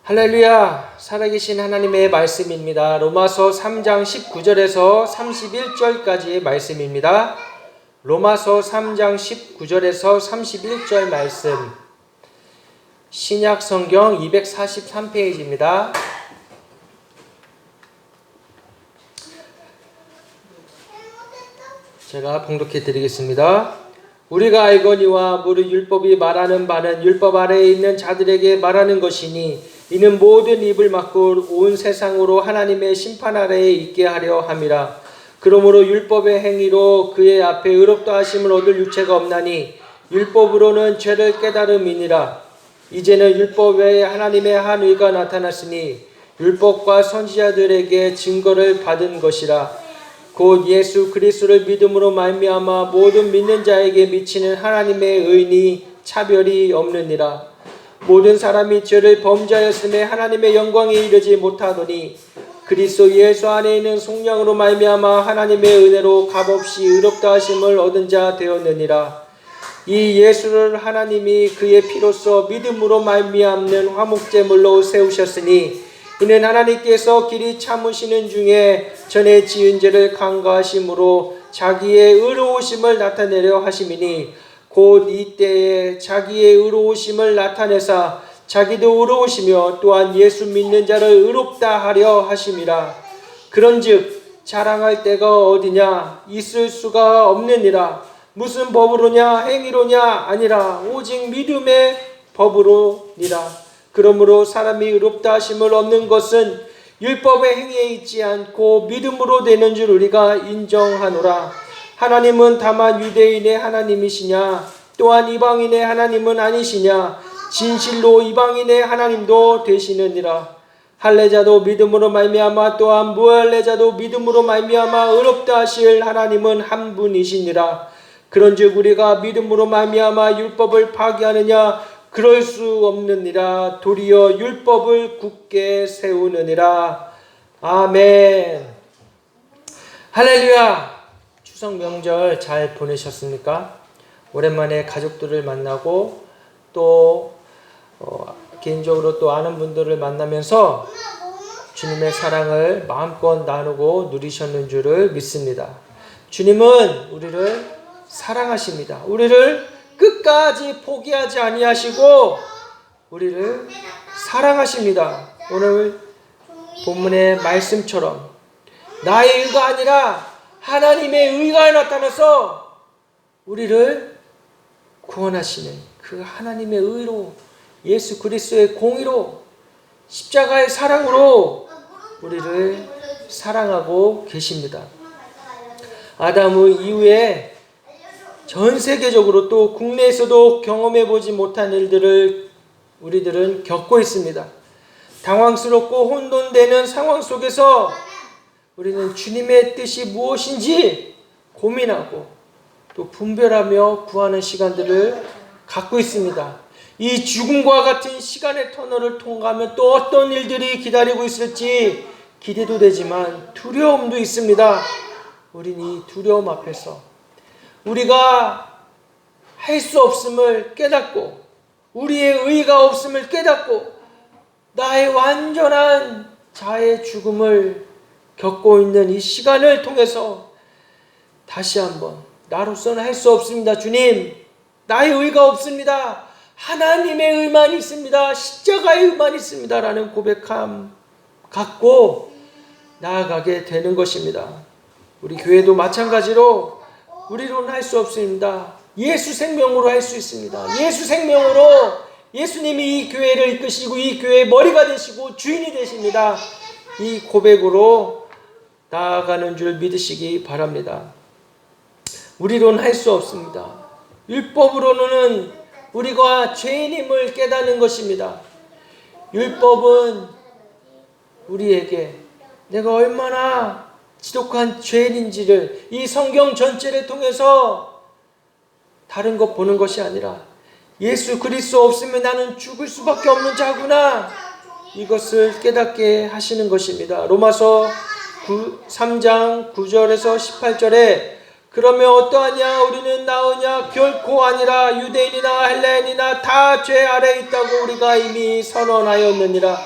할렐루야, 살아계신 하나님의 말씀입니다. 로마서 3장 19절에서 31절까지의 말씀입니다. 로마서 3장 19절에서 31절 말씀, 신약 성경 243페이지입니다. 제가 봉독해 드리겠습니다. 우리가 알거니와 무릇 율법이 말하는 바는 율법 아래에 있는 자들에게 말하는 것이니 이는 모든 입을 막고 온 세상으로 하나님의 심판 아래에 있게 하려 함이라. 그러므로 율법의 행위로 그의 앞에 의롭다 하심을 얻을 육체가 없나니 율법으로는 죄를 깨달음이니라. 이제는 율법에 하나님의 한 의가 나타났으니 율법과 선지자들에게 증거를 받은 것이라. 곧 예수 그리스도를 믿음으로 말미암아 모든 믿는 자에게 미치는 하나님의 의니 차별이 없느니라. 모든 사람이 죄를 범죄하였음에 하나님의 영광에 이르지 못하더니 그리스도 예수 안에 있는 성령으로 말미암아 하나님의 은혜로 값없이 의롭다 하심을 얻은 자 되었느니라. 이 예수를 하나님이 그의 피로써 믿음으로 말미암는 화목제물로 세우셨으니 이는 하나님께서 길이 참으시는 중에 전에 지은 죄를 간과하심으로 자기의 의로우심을 나타내려 하심이니 곧 이때에 자기의 의로우심을 나타내사 자기도 의로우시며 또한 예수 믿는 자를 의롭다 하려 하심이라. 그런즉 자랑할 때가 어디냐? 있을 수가 없느니라. 무슨 법으로냐? 행위로냐? 아니라 오직 믿음의 법으로니라. 그러므로 사람이 의롭다 하심을 얻는 것은 율법의 행위에 있지 않고 믿음으로 되는 줄 우리가 인정하노라. 하나님은 다만 유대인의 하나님이시냐? 또한 이방인의 하나님은 아니시냐? 진실로 이방인의 하나님도 되시느니라. 할례자도 믿음으로 말미암아 또한 무할례자도 믿음으로 말미암아 의롭다 하실 하나님은 한 분이시니라. 그런즉 우리가 믿음으로 말미암아 율법을 파기하느냐? 그럴 수 없느니라. 도리어 율법을 굳게 세우느니라. 아멘. 할렐루야. 추석 명절 잘 보내셨습니까? 오랜만에 가족들을 만나고 또 개인적으로 또 아는 분들을 만나면서 주님의 사랑을 마음껏 나누고 누리셨는 줄을 믿습니다. 주님은 우리를 사랑하십니다. 우리를 끝까지 포기하지 아니하시고 우리를 사랑하십니다. 오늘 본문의 말씀처럼 나의 의가 아니라 하나님의 의가 나타나서 우리를 구원하시는 그 하나님의 의로 예수 그리스도의 공의로 십자가의 사랑으로 우리를 사랑하고 계십니다. 아담 이후에 전 세계적으로 또 국내에서도 경험해 보지 못한 일들을 우리들은 겪고 있습니다. 당황스럽고 혼돈되는 상황 속에서 우리는 주님의 뜻이 무엇인지 고민하고 또 분별하며 구하는 시간들을 갖고 있습니다. 이 죽음과 같은 시간의 터널을 통과하면 또 어떤 일들이 기다리고 있을지 기대도 되지만 두려움도 있습니다. 우린 이 두려움 앞에서 우리가 할 수 없음을 깨닫고 우리의 의가 없음을 깨닫고 나의 완전한 자의 죽음을 겪고 있는 이 시간을 통해서 다시 한번 나로서는 할 수 없습니다. 주님, 나의 의가 없습니다. 하나님의 의만 있습니다. 십자가의 의만 있습니다. 라는 고백함 갖고 나아가게 되는 것입니다. 우리 교회도 마찬가지로 우리로는 할 수 없습니다. 예수 생명으로 할 수 있습니다. 예수 생명으로 예수님이 이 교회를 이끄시고 이 교회의 머리가 되시고 주인이 되십니다. 이 고백으로 나아가는 줄 믿으시기 바랍니다. 우리로는 할 수 없습니다. 율법으로는 우리가 죄인임을 깨닫는 것입니다. 율법은 우리에게 내가 얼마나 지독한 죄인인지를 이 성경 전체를 통해서 다른 것 보는 것이 아니라 예수 그리스도 없으면 나는 죽을 수밖에 없는 자구나, 이것을 깨닫게 하시는 것입니다. 로마서 3장 9절에서 18절에 그러면 어떠하냐? 우리는 나으냐? 결코 아니라 유대인이나 헬레인이나 다 죄 아래 있다고 우리가 이미 선언하였느니라.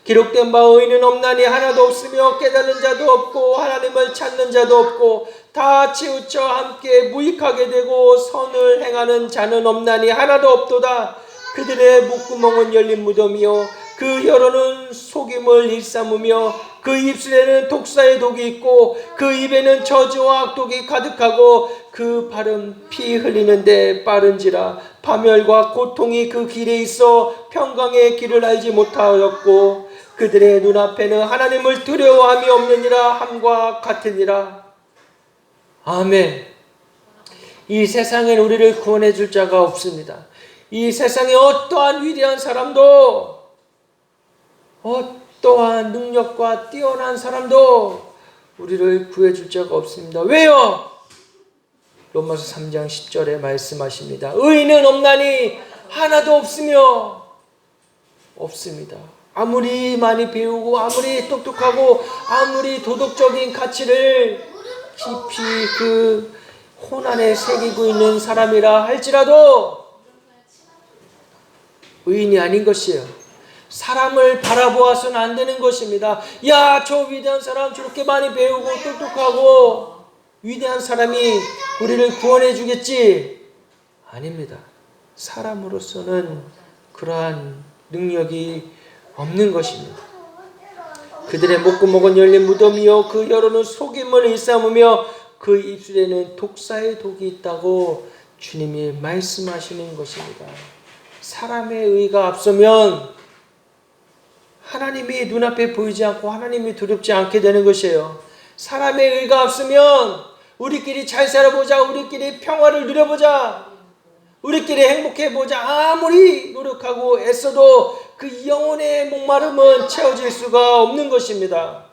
기록된 바 의인은 없나니 하나도 없으며 깨닫는 자도 없고 하나님을 찾는 자도 없고 다 치우쳐 함께 무익하게 되고 선을 행하는 자는 없나니 하나도 없도다. 그들의 목구멍은 열린 무덤이요 그 혀로는 속임을 일삼으며 그 입술에는 독사의 독이 있고 그 입에는 저주와 악독이 가득하고 그 발은 피 흘리는데 빠른지라 파멸과 고통이 그 길에 있어 평강의 길을 알지 못하였고 그들의 눈앞에는 하나님을 두려워함이 없느니라 함과 같으니라. 아멘. 이 세상엔 우리를 구원해 줄 자가 없습니다. 이 세상에 어떠한 위대한 사람도 어떠한 능력과 뛰어난 사람도 우리를 구해줄 자가 없습니다. 왜요? 로마서 3장 10절에 말씀하십니다. 의인은 없나니 하나도 없으며 없습니다. 아무리 많이 배우고 아무리 똑똑하고 아무리 도덕적인 가치를 깊이 그 혼안에 새기고 있는 사람이라 할지라도 의인이 아닌 것이에요. 사람을 바라보아서는 안 되는 것입니다. 야, 저 위대한 사람 저렇게 많이 배우고 똑똑하고 위대한 사람이 우리를 구원해 주겠지? 아닙니다. 사람으로서는 그러한 능력이 없는 것입니다. 그들의 목구멍은 열린 무덤이요 그 혀로는 속임을 일삼으며 그 입술에는 독사의 독이 있다고 주님이 말씀하시는 것입니다. 사람의 의가 앞서면 하나님이 눈앞에 보이지 않고 하나님이 두렵지 않게 되는 것이에요. 사람의 의가 앞서면 우리끼리 잘 살아보자, 우리끼리 평화를 누려보자, 우리끼리 행복해보자 아무리 노력하고 애써도 그 영혼의 목마름은 채워질 수가 없는 것입니다.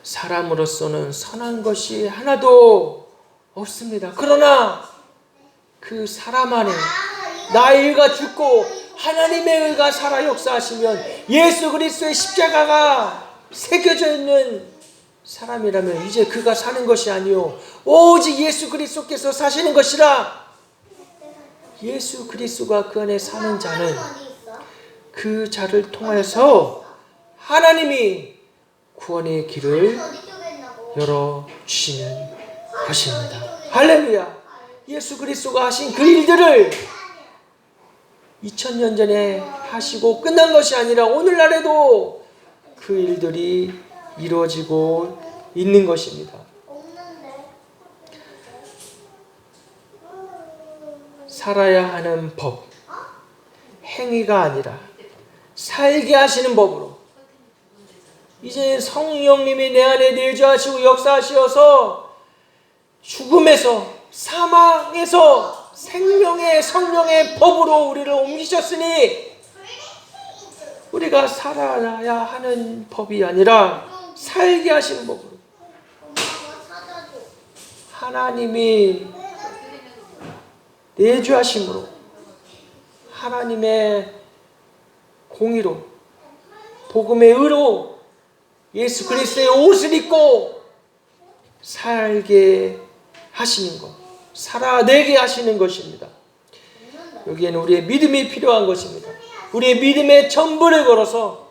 사람으로서는 선한 것이 하나도 없습니다. 그러나 그 사람 안에 나의 의가 죽고 하나님의 의가 살아 역사하시면 예수 그리스도의 십자가가 새겨져 있는 사람이라면 이제 그가 사는 것이 아니요 오직 예수 그리스도께서 사시는 것이라. 예수 그리스도가 그 안에 사는 자는 그 자를 통해서 하나님이 구원의 길을 열어주시는 것입니다. 할렐루야. 예수 그리스도가 하신 그 일들을 2000년 전에 하시고 끝난 것이 아니라 오늘날에도 그 일들이 이루어지고 있는 것입니다. 살아야 하는 법, 행위가 아니라 살게 하시는 법으로 이제 성령님이 내 안에 내주하시고 역사하시어서 죽음에서 사망에서 생명의 성령의 법으로 우리를 옮기셨으니 우리가 살아야 하는 법이 아니라 살게 하시는 법으로 하나님이 내주하심으로 하나님의 공의로 복음의 의로 예수 그리스도의 옷을 입고 살게 하시는 것, 살아내게 하시는 것입니다. 여기에는 우리의 믿음이 필요한 것입니다. 우리의 믿음의 전부를 걸어서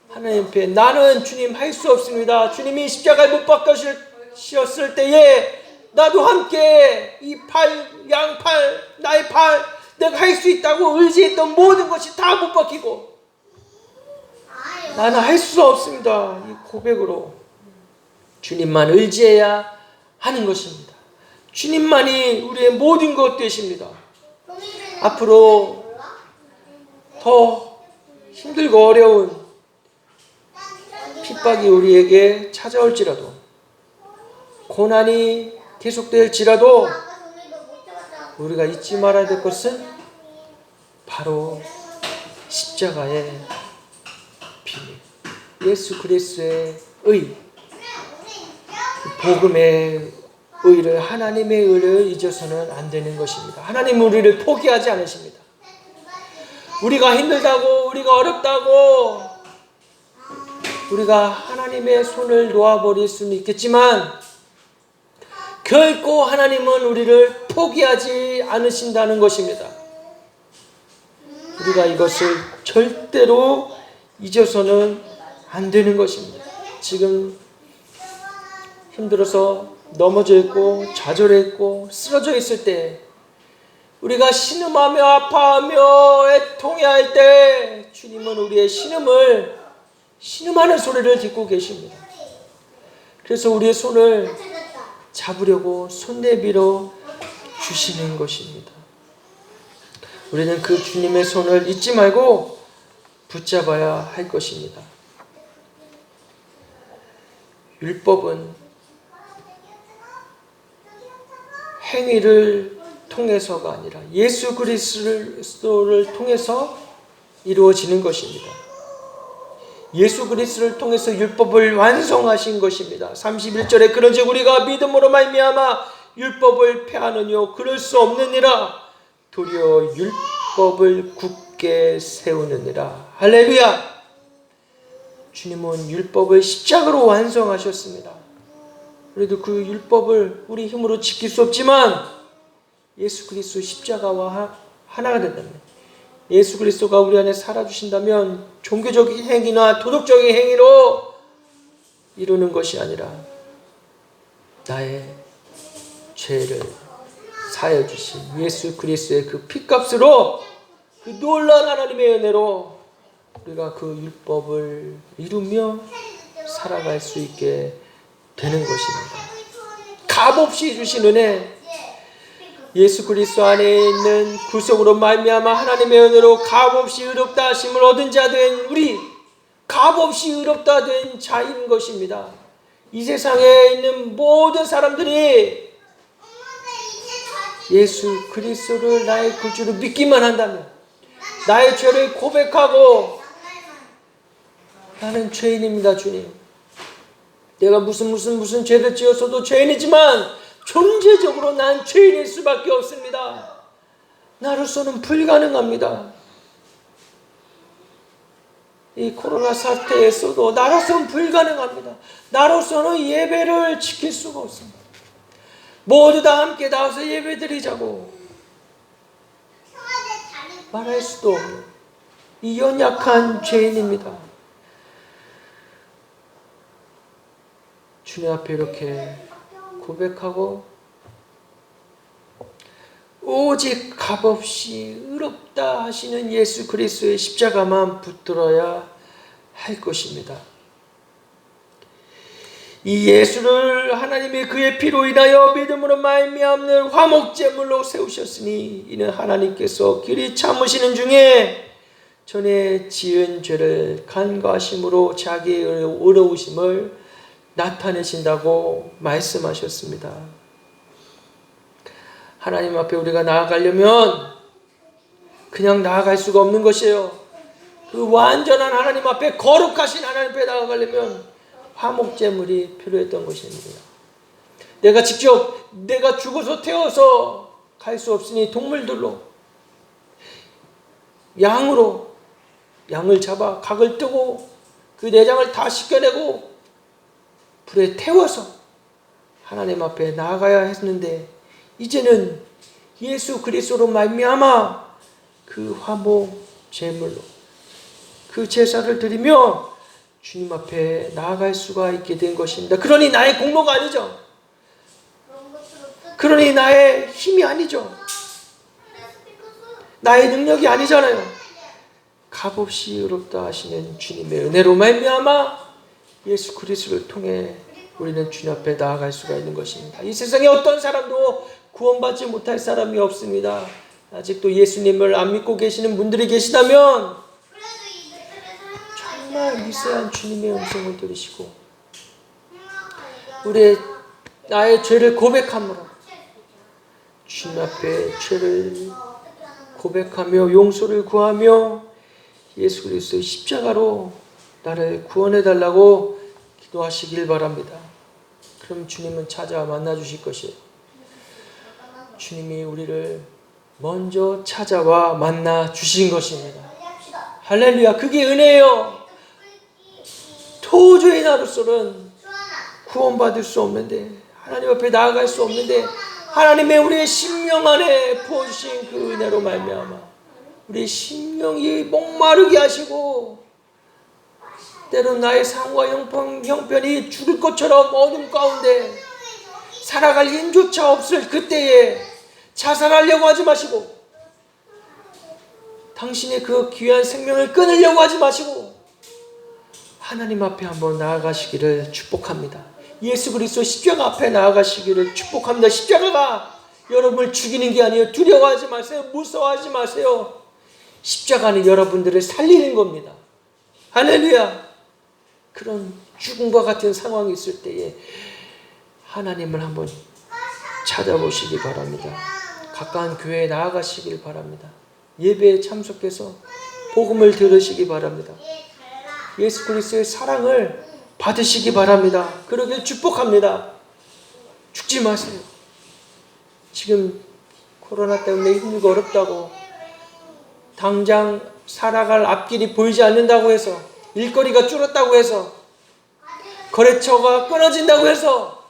하나님 앞에 나는 주님 할 수 없습니다. 주님이 십자가에 못 박히셨을 때에 나도 함께 이 팔, 양팔, 나의 팔 내가 할 수 있다고 의지했던 모든 것이 다 못 박히고 나는 할 수 없습니다. 이 고백으로 주님만 의지해야 하는 것입니다. 주님만이 우리의 모든 것 되십니다. 앞으로 더 힘들고 어려운 핍박이 우리에게 찾아올지라도 고난이 계속될지라도 우리가 잊지 말아야 될 것은 바로 십자가의 비밀, 예수 그리스도의 의, 복음의 의를, 하나님의 의를 잊어서는 안 되는 것입니다. 하나님은 우리를 포기하지 않으십니다. 우리가 힘들다고, 우리가 어렵다고 우리가 하나님의 손을 놓아버릴 수는 있겠지만 결코 하나님은 우리를 포기하지 않으신다는 것입니다. 우리가 우리가 이것을 절대로 잊어서는 안 되는 것입니다. 지금 힘들어서 넘어져 있고 좌절해 있고 쓰러져 있을 때, 우리가 신음하며 아파하며 애통해할 때 주님은 우리의 신음하는 소리를 듣고 계십니다. 그래서 우리의 손을 잡으려고 손 내밀어 주시는 것입니다. 우리는 그 주님의 손을 잊지 말고 붙잡아야 할 것입니다. 율법은 행위를 통해서가 아니라 예수 그리스도를 통해서 이루어지는 것입니다. 예수 그리스도를 통해서 율법을 완성하신 것입니다. 31절에 그런즉 우리가 믿음으로 말미암아 율법을 폐하느뇨 그럴 수 없느니라 도리어 율법을 굳게 세우느니라. 할렐루야. 주님은 율법을 십자가로 완성하셨습니다. 그래도 그 율법을 우리 힘으로 지킬 수 없지만 예수 그리스도 십자가와 하나가 된다면, 예수 그리스도가 우리 안에 살아주신다면 종교적인 행위나 도덕적인 행위로 이루는 것이 아니라 나의 죄를 사하여 주신 예수 그리스도의 그 피값으로, 그 놀라운 하나님의 은혜로 우리가 그 율법을 이루며 살아갈 수 있게 되는 것입니다. 값없이 주신 은혜, 예수 그리스도 안에 있는 구속으로 말미암아 하나님의 은혜로 값없이 의롭다 하심을 얻은 자 된 우리, 값없이 의롭다 된 자인 것입니다. 이 세상에 있는 모든 사람들이 예수 그리스도를 나의 구주로 믿기만 한다면, 나의 죄를 고백하고 나는 죄인입니다 주님, 내가 무슨 죄를 지어서도 죄인이지만 존재적으로 난 죄인일 수밖에 없습니다. 나로서는 불가능합니다. 이 코로나 사태에서도 나로서는 불가능합니다. 나로서는 예배를 지킬 수가 없습니다. 모두 다 함께 나와서 예배 드리자고 말할 수도 없는 이 연약한 죄인입니다. 주님 앞에 이렇게 고백하고 오직 값없이 의롭다 하시는 예수 그리스도의 십자가만 붙들어야 할 것입니다. 이 예수를 하나님이 그의 피로 인하여 믿음으로 말미암는 화목제물로 세우셨으니 이는 하나님께서 길이 참으시는 중에 전에 지은 죄를 간과하심으로 자기의 의로우심을 나타내신다고 말씀하셨습니다. 하나님 앞에 우리가 나아가려면 그냥 나아갈 수가 없는 것이에요. 그 완전한 하나님 앞에, 거룩하신 하나님 앞에 나아가려면 화목제물이 필요했던 것입니다. 내가 죽어서 태워서 갈 수 없으니 동물들로, 양을 잡아 각을 뜨고 그 내장을 다 씻겨내고 불에 태워서 하나님 앞에 나아가야 했는데, 이제는 예수 그리스도로 말미암아 그 화목 제물로 그 제사를 드리며 주님 앞에 나아갈 수가 있게 된 것입니다. 그러니 나의 공로가 아니죠. 그러니 나의 힘이 아니죠. 나의 능력이 아니잖아요. 값없이 의롭다 하시는 주님의 은혜로 말미암아 예수 그리스도를 통해 우리는 주님 앞에 나아갈 수가 있는 것입니다. 이 세상에 어떤 사람도 구원받지 못할 사람이 없습니다. 아직도 예수님을 안 믿고 계시는 분들이 계시다면 정말 미세한 주님의 음성을 들으시고 나의 죄를 고백함으로 주님 앞에 죄를 고백하며 용서를 구하며 예수 그리스도의 십자가로 나를 구원해달라고 기도하시길 바랍니다. 그럼 주님은 찾아와 만나주실 것이에요. 주님이 우리를 먼저 찾아와 만나주신 것입니다. 할렐루야. 그게 은혜예요. 도저히 나로서는 구원받을 수 없는데, 하나님 앞에 나아갈 수 없는데 하나님의 우리의 심령 안에 부어주신 그 은혜로 말미암아 우리 심령이 목마르게 하시고 때론 나의 상과 형편이 죽을 것처럼 어둠 가운데 살아갈 힘조차 없을 그때에 자살하려고 하지 마시고 당신의 그 귀한 생명을 끊으려고 하지 마시고 하나님 앞에 한번 나아가시기를 축복합니다. 예수 그리스도 십자가 앞에 나아가시기를 축복합니다. 십자가가 여러분을 죽이는 게 아니에요. 두려워하지 마세요. 무서워하지 마세요. 십자가는 여러분들을 살리는 겁니다. 할렐루야. 그런 죽음과 같은 상황이 있을 때에 하나님을 한번 찾아보시기 바랍니다. 가까운 교회에 나아가시길 바랍니다. 예배에 참석해서 복음을 들으시기 바랍니다. 예수 그리스도의 사랑을 받으시기 바랍니다. 그러길 축복합니다. 죽지 마세요. 지금 코로나 때문에 힘들고 어렵다고 당장 살아갈 앞길이 보이지 않는다고 해서 일거리가 줄었다고 해서 거래처가 끊어진다고 해서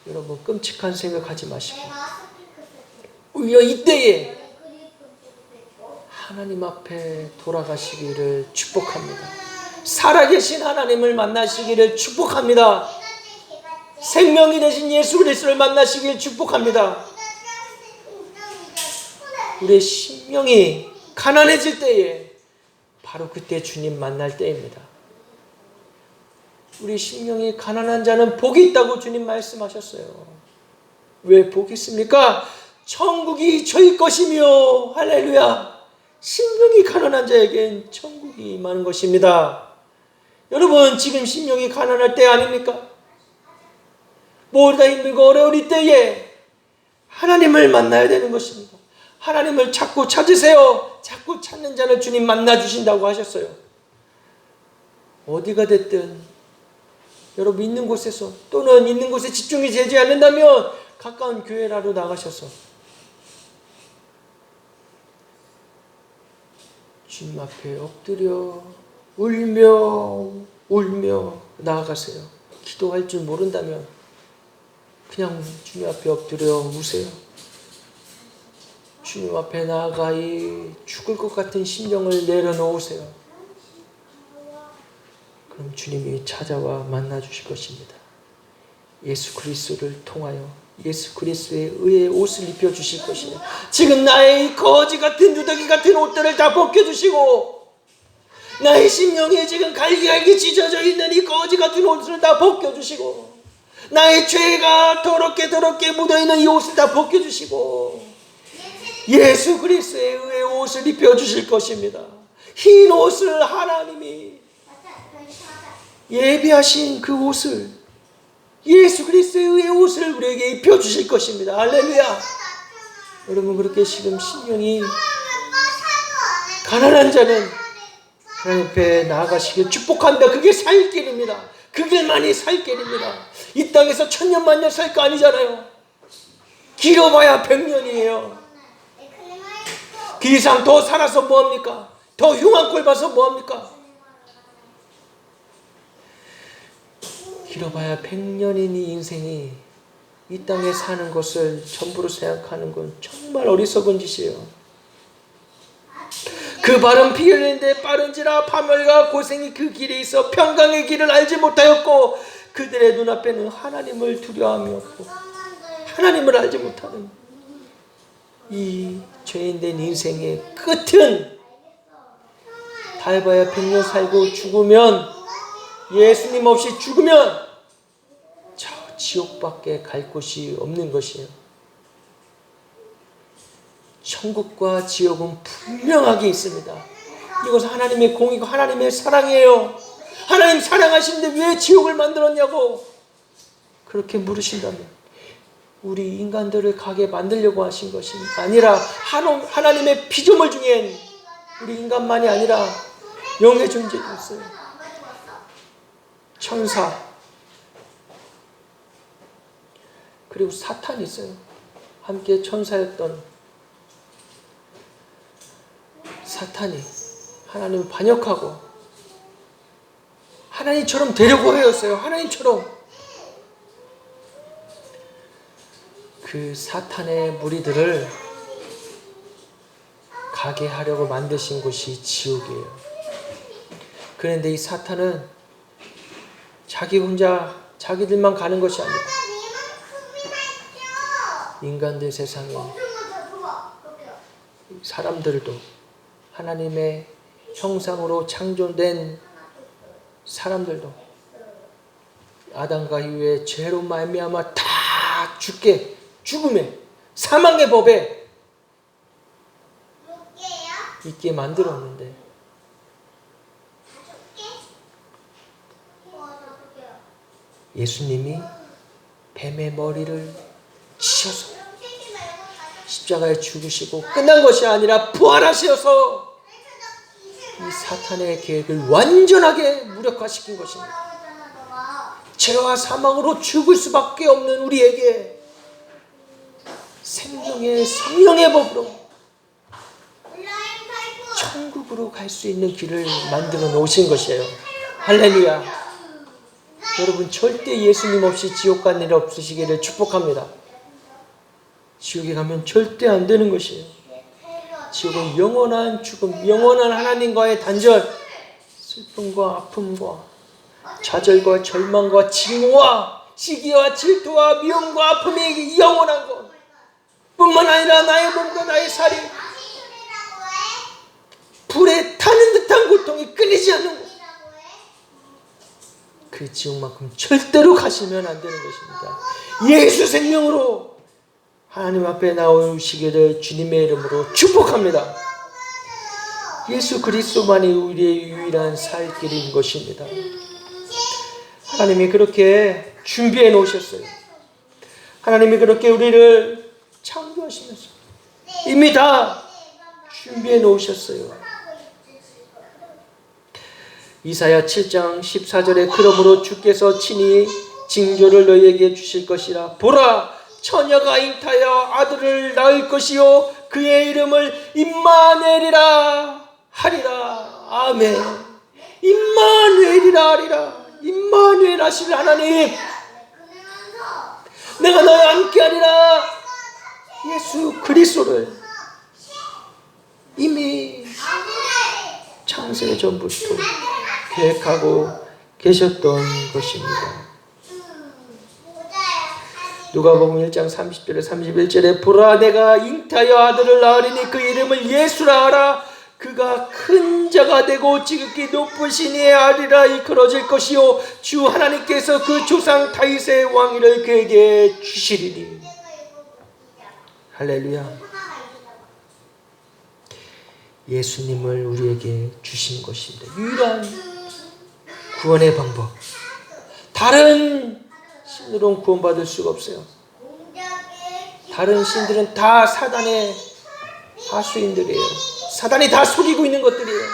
여러분 끔찍한 생각하지 마시고 오히려 이때에 하나님 앞에 돌아가시기를 축복합니다. 살아계신 하나님을 만나시기를 축복합니다. 생명이 되신 예수 그리스도를 만나시기를 축복합니다. 우리의 심령이 가난해질 때에 바로 그때 주님 만날 때입니다. 우리 심령이 가난한 자는 복이 있다고 주님 말씀하셨어요. 왜 복이 있습니까? 천국이 저희 것이며 할렐루야. 심령이 가난한 자에겐 천국이 임하는 것입니다. 여러분 지금 심령이 가난할 때 아닙니까? 모두다 힘들고 어려울 이때에 하나님을 만나야 되는 것입니다. 하나님을 자꾸 찾으세요. 자꾸 찾는 자를 주님 만나주신다고 하셨어요. 어디가 됐든 여러분 있는 곳에서 또는 있는 곳에 집중이 되지 않는다면 가까운 교회라도 나가셔서 주님 앞에 엎드려 울며 나아가세요. 기도할 줄 모른다면 그냥 주님 앞에 엎드려 우세요. 주님 앞에 나아가 이 죽을 것 같은 심령을 내려놓으세요. 그럼 주님이 찾아와 만나주실 것입니다. 예수 그리스도를 통하여 예수 그리스도의 의의 옷을 입혀주실 것이에요. 지금 나의 이 거지 같은 누더기 같은 옷들을 다 벗겨주시고 나의 심령에 지금 갈기갈기 찢어져 있는 이 거지 같은 옷을 다 벗겨주시고 나의 죄가 더럽게 묻어있는 이 옷을 다 벗겨주시고 예수 그리스도의 의의 옷을 입혀주실 것입니다. 흰 옷을 하나님이 예비하신 그 옷을 예수 그리스도의 의의 옷을 우리에게 입혀주실 것입니다. 할렐루야. 여러분 그렇게 지금 심령이 가난한 자는 하나님 앞에 나아가시길 축복합니다. 그게 살 길입니다. 그 길만이 살 길입니다. 이 땅에서 천년 만년 살 거 아니잖아요. 길어봐야 100년이에요. 그 이상 더 살아서 뭐합니까? 더 흉한 꼴 봐서 뭐합니까? 길어봐야 100년인 이 인생이 이 땅에 사는 것을 전부로 생각하는 건 정말 어리석은 짓이에요. 그 발은 피 흘리는데 빠른지라 파멸과 고생이 그 길에 있어 평강의 길을 알지 못하였고 그들의 눈앞에는 하나님을 두려워함이 없고 하나님을 알지 못하는 이 죄인된 인생의 끝은 달봐야 100년 살고 죽으면 예수님 없이 죽으면 저 지옥밖에 갈 곳이 없는 것이에요. 천국과 지옥은 분명하게 있습니다. 이것은 하나님의 공이고 하나님의 사랑이에요. 하나님 사랑하시는데 왜 지옥을 만들었냐고 그렇게 물으신다면 우리 인간들을 가게 만들려고 하신 것이 아니라 하나님의 피조물 중엔 우리 인간만이 아니라 영의 존재도 있어요. 천사 그리고 사탄이 있어요. 함께 천사였던 사탄이 하나님을 반역하고 하나님처럼 되려고 하였어요. 하나님처럼. 그 사탄의 무리들을 가게 하려고 만드신 곳이 지옥이에요. 그런데 이 사탄은 자기 혼자 자기들만 가는 것이 아니라 인간들 세상에 사람들도 하나님의 형상으로 창조된 사람들도 아담과 이후에 죄로 말미암아 다 죽음의 사망의 법에 있게 만들었는데 예수님이 뱀의 머리를 치셔서 십자가에 죽으시고 끝난 것이 아니라 부활하셔서 이 사탄의 계획을 완전하게 무력화시킨 것입니다. 죄와 사망으로 죽을 수밖에 없는 우리에게 생명의 성령의 법으로 천국으로 갈 수 있는 길을 만들어 놓으신 것이에요. 할렐루야. 여러분 절대 예수님 없이 지옥 갈 일 없으시기를 축복합니다. 지옥에 가면 절대 안 되는 것이에요. 지옥은 영원한 죽음, 영원한 하나님과의 단절, 슬픔과 아픔과 좌절과 절망과 징후와 시기와 질투와 미움과 아픔이 영원한 것 뿐만 아니라 나의 몸과 나의 살이 불에 타는 듯한 고통이 끊이지 않는 것, 그 지옥만큼 절대로 가시면 안 되는 것입니다. 예수 생명으로 하나님 앞에 나오시기를 주님의 이름으로 축복합니다. 예수 그리스도만이 우리의 유일한 살 길인 것입니다. 하나님이 그렇게 준비해 놓으셨어요. 하나님이 그렇게 우리를 창조하시면서 이미 다 준비해 놓으셨어요. 이사야 7장 14절에 그러므로 주께서 친히 징조를 너희에게 주실 것이라. 보라, 처녀가 잉타하여 아들을 낳을 것이요 그의 이름을 임마누엘이라 하리라. 아멘. 임마누엘이라 하리라. 임마누엘 하실 하나님, 내가 너와 함께 하리라. 예수 그리스도를 이미 창세 전부터 계획하고 계셨던 것입니다. 누가복음 1장 30절에 31절에 보라, 내가 잉타하여 아들을 낳으리니 그 이름을 예수라 하라. 그가 큰 자가 되고 지극히 높으신 이의 아들이라 이끌어질 것이요 주 하나님께서 그 조상 다윗의 왕위를 그에게 주시리니. 할렐루야. 예수님을 우리에게 주신 것입니다. 유일한 구원의 방법. 다른 신으로는 구원받을 수가 없어요. 다른 신들은 다 사단의 하수인들이에요. 사단이 다 속이고 있는 것들이에요.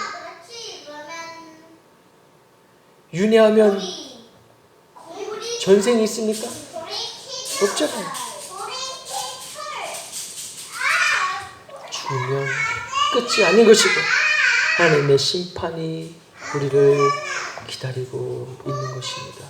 윤회하면 전생이 있습니까? 없잖아요. 죽으면 끝이 아닌 것이고 하나님의 심판이 우리를 기다리고 있는 것입니다.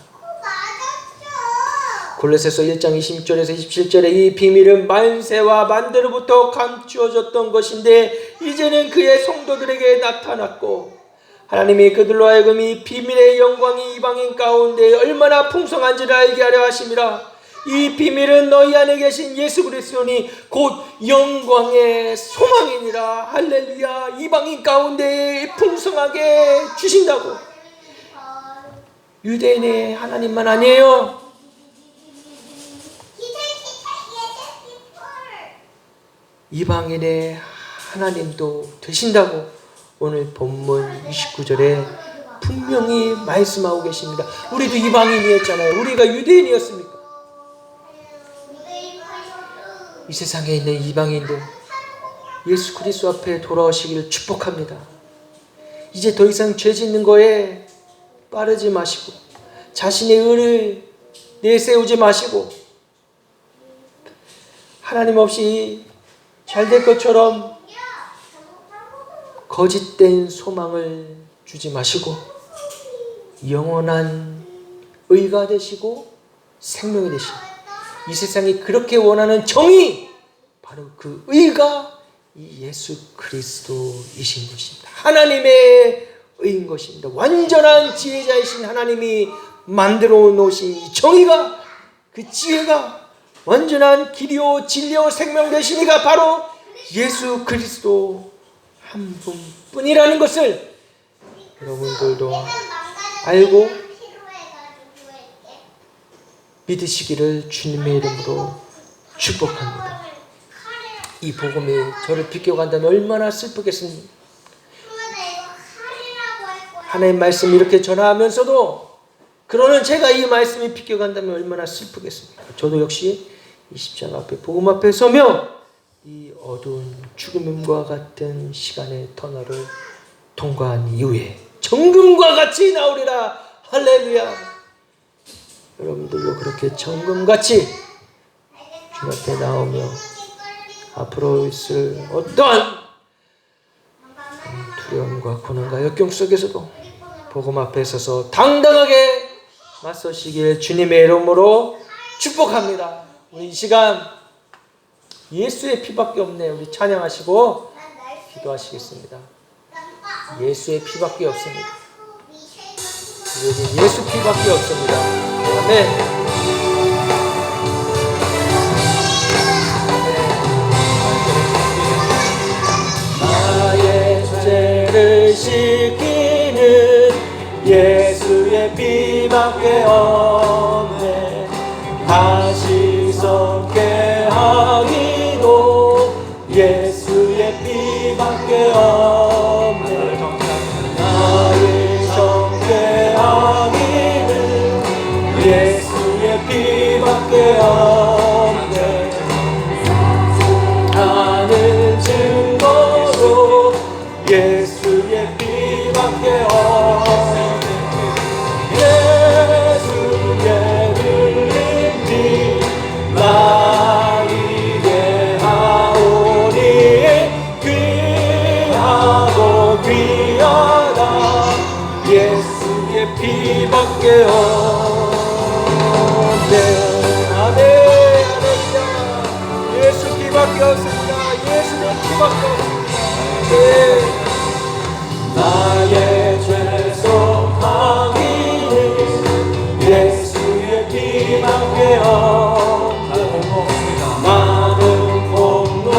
골로새서 1장 26절에서 27절에 이 비밀은 만세와 만대로부터 감추어졌던 것인데 이제는 그의 성도들에게 나타났고 하나님이 그들로 하여금 이 비밀의 영광이 이방인 가운데 얼마나 풍성한지를 알게 하려 하심이라. 이 비밀은 너희 안에 계신 예수 그리스도니 곧 영광의 소망이니라. 할렐루야. 이방인 가운데 풍성하게 주신다고. 유대인의 하나님만 아니에요. 이방인의 하나님도 되신다고 오늘 본문 29절에 분명히 말씀하고 계십니다. 우리도 이방인이었잖아요. 우리가 유대인이었습니까? 이 세상에 있는 이방인들 예수 그리스도 앞에 돌아오시기를 축복합니다. 이제 더 이상 죄 짓는 거에 빠르지 마시고 자신의 의를 내세우지 마시고 하나님 없이 잘 될 것처럼 거짓된 소망을 주지 마시고 영원한 의가 되시고 생명이 되시고 이 세상이 그렇게 원하는 정의, 바로 그 의가 이 예수 그리스도이신 것입니다. 하나님의 의인 것입니다. 완전한 지혜자이신 하나님이 만들어 놓으신 이 정의가, 그 지혜가, 완전한 길이요 진리요 생명 되신 이가 바로 예수 그리스도 한 분뿐이라는 것을 여러분들도 알고 믿으시기를 주님의 이름으로 축복합니다. 이 복음이 저를 비껴간다면 얼마나 슬프겠습니까? 하나님 말씀 이렇게 전하면서도 그러는 제가 이 말씀이 비껴간다면 얼마나 슬프겠습니까? 저도 역시 이 십자가 앞에 복음 앞에 서며 이 어두운 죽음과 같은 시간의 터널을 통과한 이후에 정금과 같이 나오리라. 할렐루야. 여러분들도 그렇게 정금같이 주 앞에 나오며 앞으로 있을 어떠한 두려움과 고난과 역경 속에서도 복음 앞에 서서 당당하게 맞서시길 주님의 이름으로 축복합니다. 우리 이 시간 예수의 피밖에 없네. 우리 찬양하시고 기도하시겠습니다. 예수의 피밖에 없습니다. 우리에게 예수 피밖에 없습니다. 아멘. 죄를 씻기는 예수의 피밖에 없네. 다시 섞게 하기도 예수의 피밖에 없네. 나를 섞게 하기는 예수의 피밖에 없네. 하는 증거로 예수의 피밖에 없네. 예수의 흘린 피 나에게 하오니 귀하고 귀하다. 예수의 피밖에 없네. 아멘. 할렐루야. 예수 피밖에 없습니다. 예수의 피밖에 없습니다. 네. 나의 죄 속하기는 예수의 피밖에 없네. 나는 공로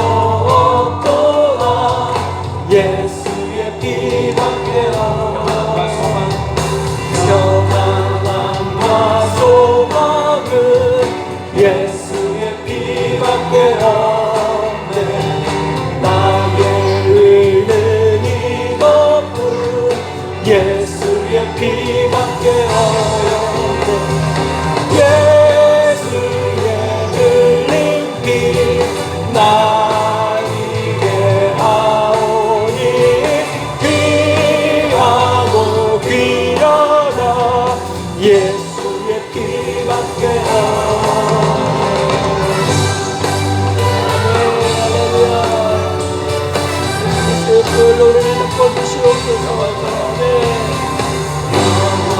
없도다. 예수의 피밖에 없네. 평안함과 소망은 예수의 피밖에 없네. 나의 의는 이것뿐 예수의 피밖에 없네. 예수의 흘린 피 나에게 하오니 귀하고 귀하다. 예수의 피밖에 노래를 꺼주시옵소서.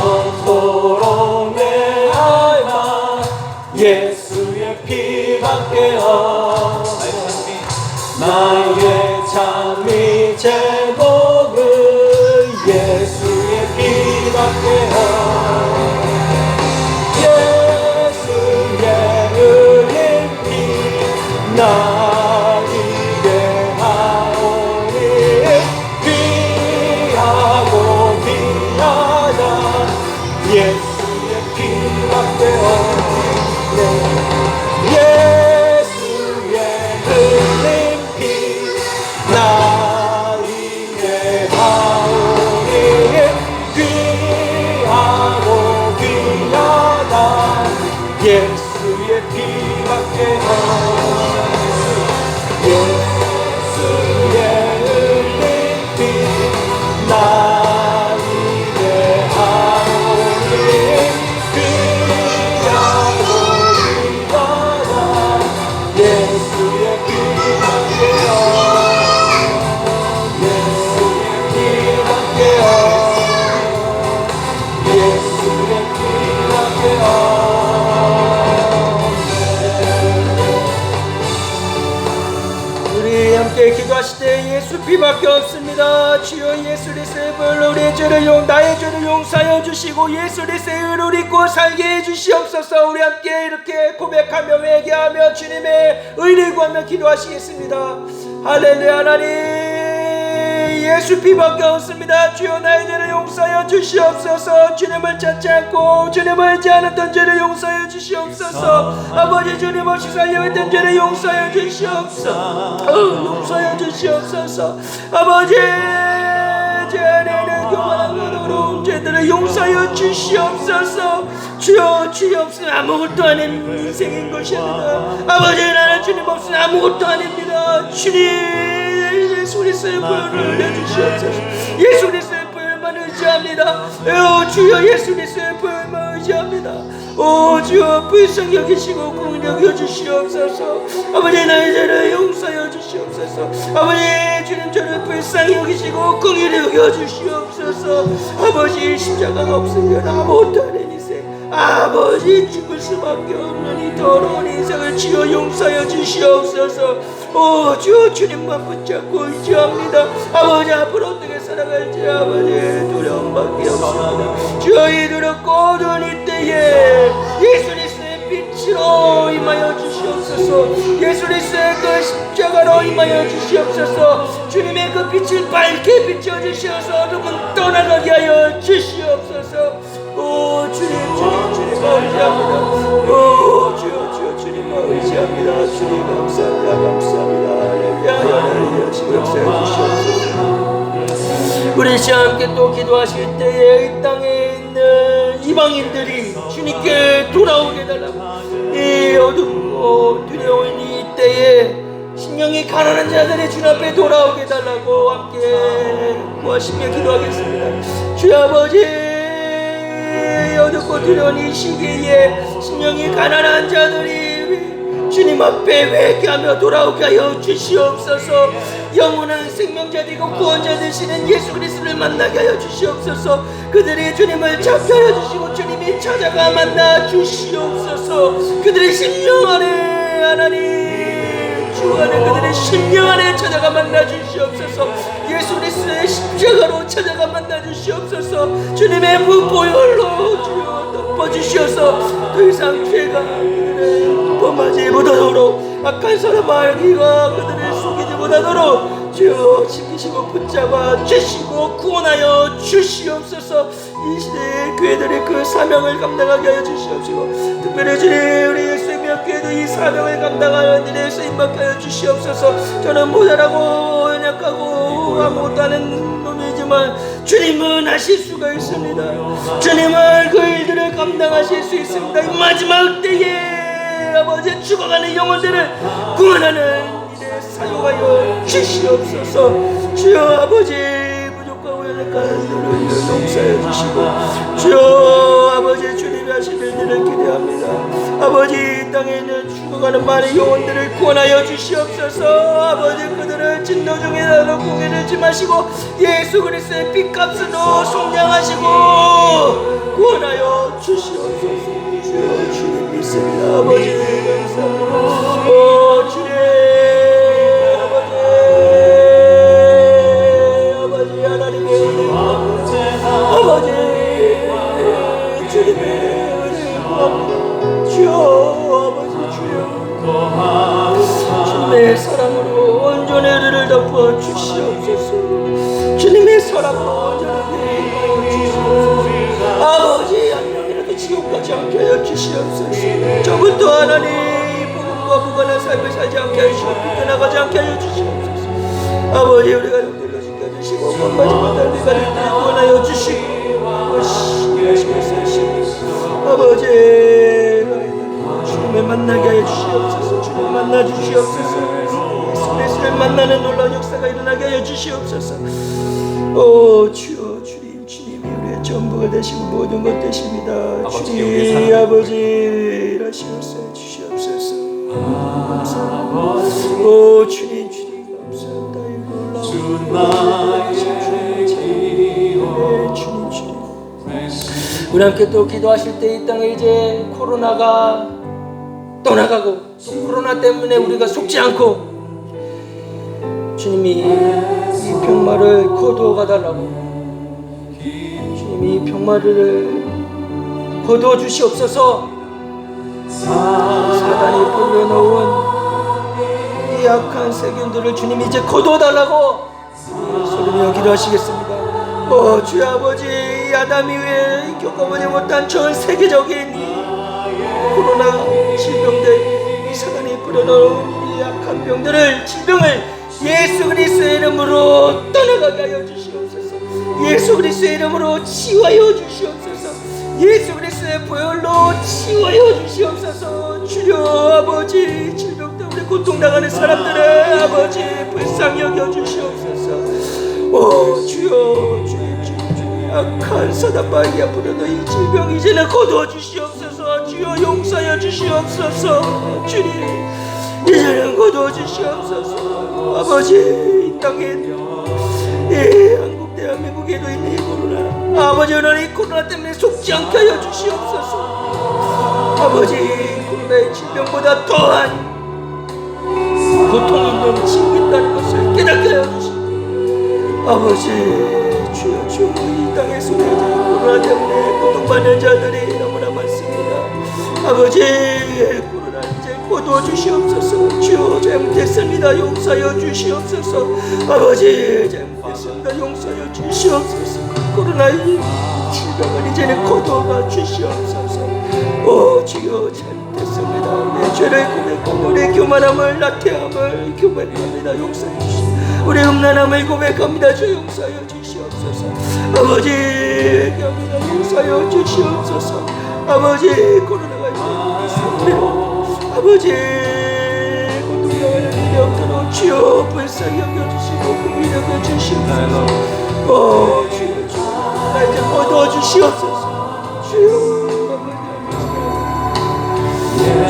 영원토록 내 알마 예수의 피밖에 없네. 나의 참이 제목은 예수의 피밖에 없네. 예수의 흘린 피 나에게 하오니 귀하고 귀하다. 예수의 피밖에 없네. 예수의 흘린 피 나에게 예수 피밖에 없습니다. 주여 예수 그리스도의 불로 우리의 죄를 나의 죄를 용서하여 주시고 예수 그리스도의 의를 입고 살게 해주시옵소서. 우리 함께 이렇게 고백하며 회개하며 주님의 의를 구하며 기도하시겠습니다. 할렐루야. 하나님 예수 피밖에 없습니다. 주여 나의 죄를 용서하여 주시옵소서. 주님을 찾지 않고 주님을 알지 않았던 죄를 용서하여 주시옵소서. 아버지 주님 없이 살려 했던 죄를 용서하여 주시옵소서. 용서하여 주시옵소서. 아버지 제 안에는 교만하고 어려운 죄들을 용서하여 주시옵소서. 주여 주여 없으면 아무것도 아닌 인생인 것입니다. 아버지 나는 주님 없으면 아무것도 아닙니다. 주님 예수 그리스도의 보혈을 내주시옵소서. 예수 그리스도의 보혈만 의지합니다. 주여 예수 그리스도의 보혈만 의지합니다. 주여 불쌍히 여기시고 공의 여겨주시옵소서. 아버지 나의 죄를 용서하여 주시옵소서. 아버지 주님 저를 불쌍히 여기시고 공의 여겨주시옵소서. 아버지 십자가가 없으면 아무것도 아닌 인생, 아버지 죽을 수밖에 없는 이 더러운 인생을 주여 용서하여 주시옵소서. 주여 주님만 붙잡고 의지합니다. 아버지 앞으로 어떻게 살아갈지 아버지 두려움밖에 없습니다. 주여 이 두렵고 어두운 이때에 예수 그리스도의 빛으로 임하여 주시옵소서. 예수 그리스도의 그 십자가로 임하여 주시옵소서. 주님의 그 빛을 밝게 비춰주셔서 어둠은 떠나가게 하여 주시옵소서. 주님 의지합니다. 주여 주님만 의지합니다. 주님 감사합니다. 할렐루야. 주님 역사해 주시옵소서. 우리 시와 함께 또 기도하실 때에 이 땅에 있는 이방인들이 주님께 돌아오게 해달라고, 이 어둡고 두려운 이 때에 심령이 가난한 자들이 주님 앞에 돌아오게 해달라고 함께 구하시며 기도하겠습니다. 주여 아버지 어둡고 두려운 이 시기에 심령이 가난한 자들이 주님 앞에 회개하며 돌아오게 하여 주시옵소서. 영원한 생명자 되고 구원자 되시는 예수 그리스도를 만나게 하여 주시옵소서. 그들이 주님을 찾게 하여 주시고 주님이 찾아가 만나 주시옵소서. 그들의 심령 안에 하나님 주 안에 그들의 심령 안에 찾아가 만나 주시옵소서. 예수 그리스도의 십자가로 찾아가 만나 주시옵소서. 주님의 보혈로 주여 덮어주시어서 더 이상 죄가 그들을 범하지 못하도록 악한 사람 알기가 그들을 속이지 못하도록 주여 지키시고 붙잡아 주시고 구원하여 주시옵소서. 이 시대의 교회들의 그 사명을 감당하게 하여 주시옵시고 특별히 주님 우리 생명교회도 이 사명을 감당하는 일에 쓰임받게 하여 주시옵소서. 저는 모자라고 연약하고 아무것도 아는 놈이지만 주님은 하실 수가 있습니다. 주님은 그 일들을 감당하실 수 있습니다. 이 마지막 때에 아버지 죽어가는 영혼들을 구원하는 일에 사용하여 주시옵소서. 주여 아버지 부족하고 연약한 일을 용서해 주시고 주여 아버지 주님이 하실 일들을 기대합니다. 아버지 이 땅에 있는 죽어가는 많은 영혼들을 구원하여 주시옵소서. 아버지 그들을 진노 중에라도 공의를 짐하시고 예수 그리스도의 핏값으로 속량하시고 구원하여 주시옵소서. 주여 주님 믿습니다. 아버지 감사합니다. 주님 아버지 하나님의 은혜 아버지 주님의 은혜 구합니다. 주여 아버지 주여 주님의 사랑으로 온전의 은혜를 덮어 주시옵소서. 주님의 사랑으로 온전하게 임하여 주시옵소서. 아버지 한 명이라도 지옥 가지 않게 하여 주시옵소서. 저분도 하나님 복음과 무관한 삶을 살지 않게 하시고 비껴나가지 않게 하여 주시옵소서. 아버지 우리가 영들로 지켜주시고 마지막 날까지 구원하여 주시고 아버지 주님을 만나게 하여 주시옵소서. 주님 만나 주시옵소서. 예수 그리스도를 만나는 놀라운 역사가 일어나게 하여 주시옵소서. 주여 주님이 우리의 전부가 되시고 모든 것 되십니다. 주님 아버지 일하시옵소서. 주시옵소서. 감사합니다. 주님 감사합니다. 주님 우리 함께 또 기도하실 때 이 땅에 이제 코로나가 떠나가고 또 코로나 때문에 우리가 속지 않고 주님이 병마를 거두어가 달라고. 주님이 병마를 거두어 주시옵소서. 사단이 불러놓은 이 악한 세균들을 주님 이제 거두어 달라고 소리내어 기도하시겠습니다. 주여 아버지, 이 아담 이후에 겪어보지 못한 전 세계적인 이 코로나 질병들, 이 사단이 불어넣은 이 악한 병들을, 질병을 예수 그리스도의 이름으로 떠나가게 하여 주시옵소서. 예수 그리스도의 이름으로 치유하여 주시옵소서. 예수 그리스도의 보혈로 치유하여 주시옵소서. 주여 아버지, 질병 때문에 고통당하는 사람들의 아버지 불쌍히 여겨 주시옵소서. 주여, 주여, 악한 사단마귀 앞으로도 이 질병 이제는 거두어 주시옵소서. 주여 용서하여 주시옵소서. 주님 이제는 거두어 주시옵소서. 아버지, 이 땅에 한국 대한민국에도 있는 이 코로나, 아버지 오늘 이 코로나 때문에 속지 않게 하여 주시옵소서. 아버지, 코로나의 질병보다 더한 고통이 있는 지옥이 있다는 것을 깨닫게 하여 주시옵소서. 아버지, 주여, 주여, 이 땅에서 코로나 때문에 고통받는 자들이 너무나 많습니다. 아버지, 코로나 이제 거두어 주시옵소서. 주여, 잘못했습니다. 용서하여 주시옵소서. 아버지, 잘못했습니다. 용서하여 주시옵소서. 코로나 이 질병을 이제는 거두어가 주시옵소서. 주여, 잘못했습니다. 내 죄를 고백하며 우리의 교만함을, 나태함을 고백합니다. 용서해 주시옵소서. 우리의 음란함을 고백합니다. 주 용서하여 주시옵소서. 아버지, 회개합니다. 용서하여 주시옵소서. 아버지, 코로나가 있습니다. 아버지, 고통당하는 일이 없도록 주여 불쌍히 여겨주시고 긍휼히 여겨주시옵소서. 주여, 주여, 나 이제 거두어 주시옵소서. 주여,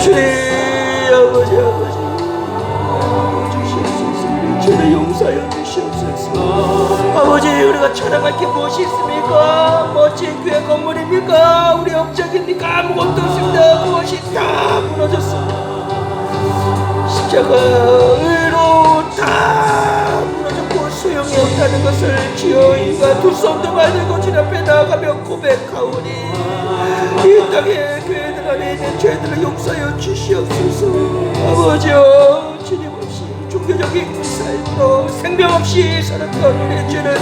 주님, 아버지, 아버지, 주를 용서하여 주시옵소서. 아버지, 우리가 자랑할 게 무엇이 있습니까? 멋진 교회 건물입니까? 우리 업적입니까? 아무것도 없습니다. 그것이 다 무너졌습니다. 십자가로 다 무너졌고 소용이 없다는 것을 주여 우리가 두 손도 만들고 주님 앞에 나아가며 고백하오니 이 땅에 교회들 안에 있는 죄들을 용서하여 주시옵소서. 아버지여, 주님 없이 종교적인 삶으로 생명 없이 살았던 우리의 죄를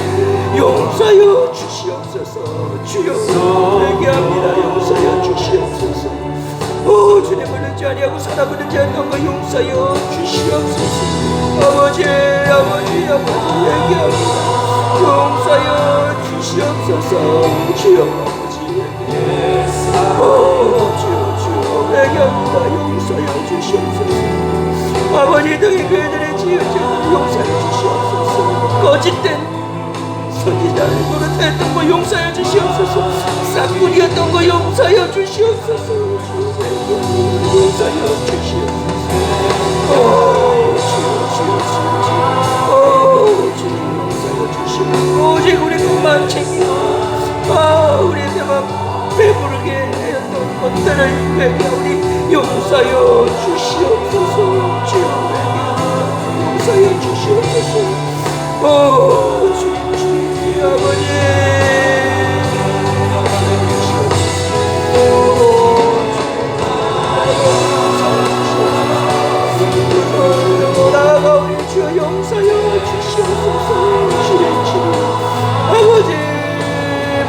용서하여 주시옵소서. 주여, 회개합니다. 용서하여 주시옵소서. 주님을 의지 아니하고 사람을 의지했던 거 용서하여 주시옵소서. 아버지, 아버지, 아버지, 회개합니다. 용서하여 주시옵소서. 주여, 아버지, 주여, 주여, 회개합니다. 용서하여 주시옵소서. 아버지, 등의 교회들의 지혜를 용서하여 주시옵소서. 거짓된 선지자를 노릇하였던 거 용서하여 주시옵소서. 싹군이었던 거 용서하여 주시옵소서. 용서하여 주시옵소서. 주님 용서하여 주시옵소서. 오직 우리 것만 챙기고 우리 대만 배부르게 하였던 것들을 회개하오니 용서하여 주시옵소서. 주여, 용서하여 주시옵소서. 주님, 아버지, 나아가 우리 주여 용서하여 주시옵소서. 주님, 아버지,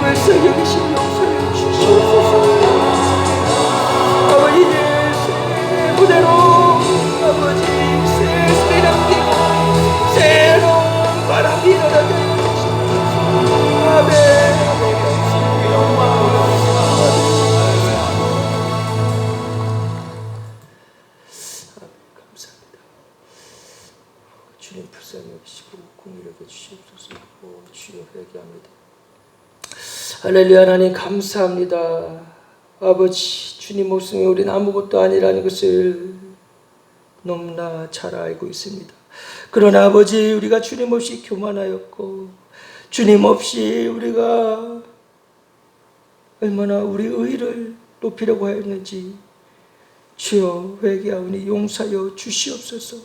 불쌍히 여기시니 용서하여 주시옵소서. 아버지, 새 무대로 아버지 새 소리 남기고 새로운 바람이 일어나게 해주시옵소서. 아멘. 감사합니다. 주님 불쌍히 여기시고 공의를 해주시옵소서. 주여, 회개합니다. 할렐루야. 하나님 감사합니다. 아버지, 주님 없으면 우리는 아무것도 아니라는 것을 너무나 잘 알고 있습니다. 그러나 아버지, 우리가 주님 없이 교만하였고 주님 없이 우리가 얼마나 우리 의를 높이려고 하였는지 주여, 회개하오니 용서하여 주시옵소서.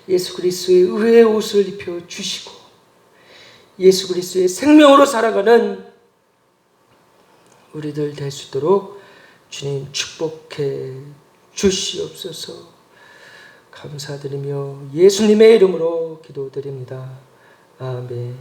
예수 그리스도의 의의 옷을 입혀 주시고 예수 그리스도의 생명으로 살아가는 우리들 될 수 있도록 주님 축복해 주시옵소서. 감사드리며 예수님의 이름으로 기도드립니다. 아멘.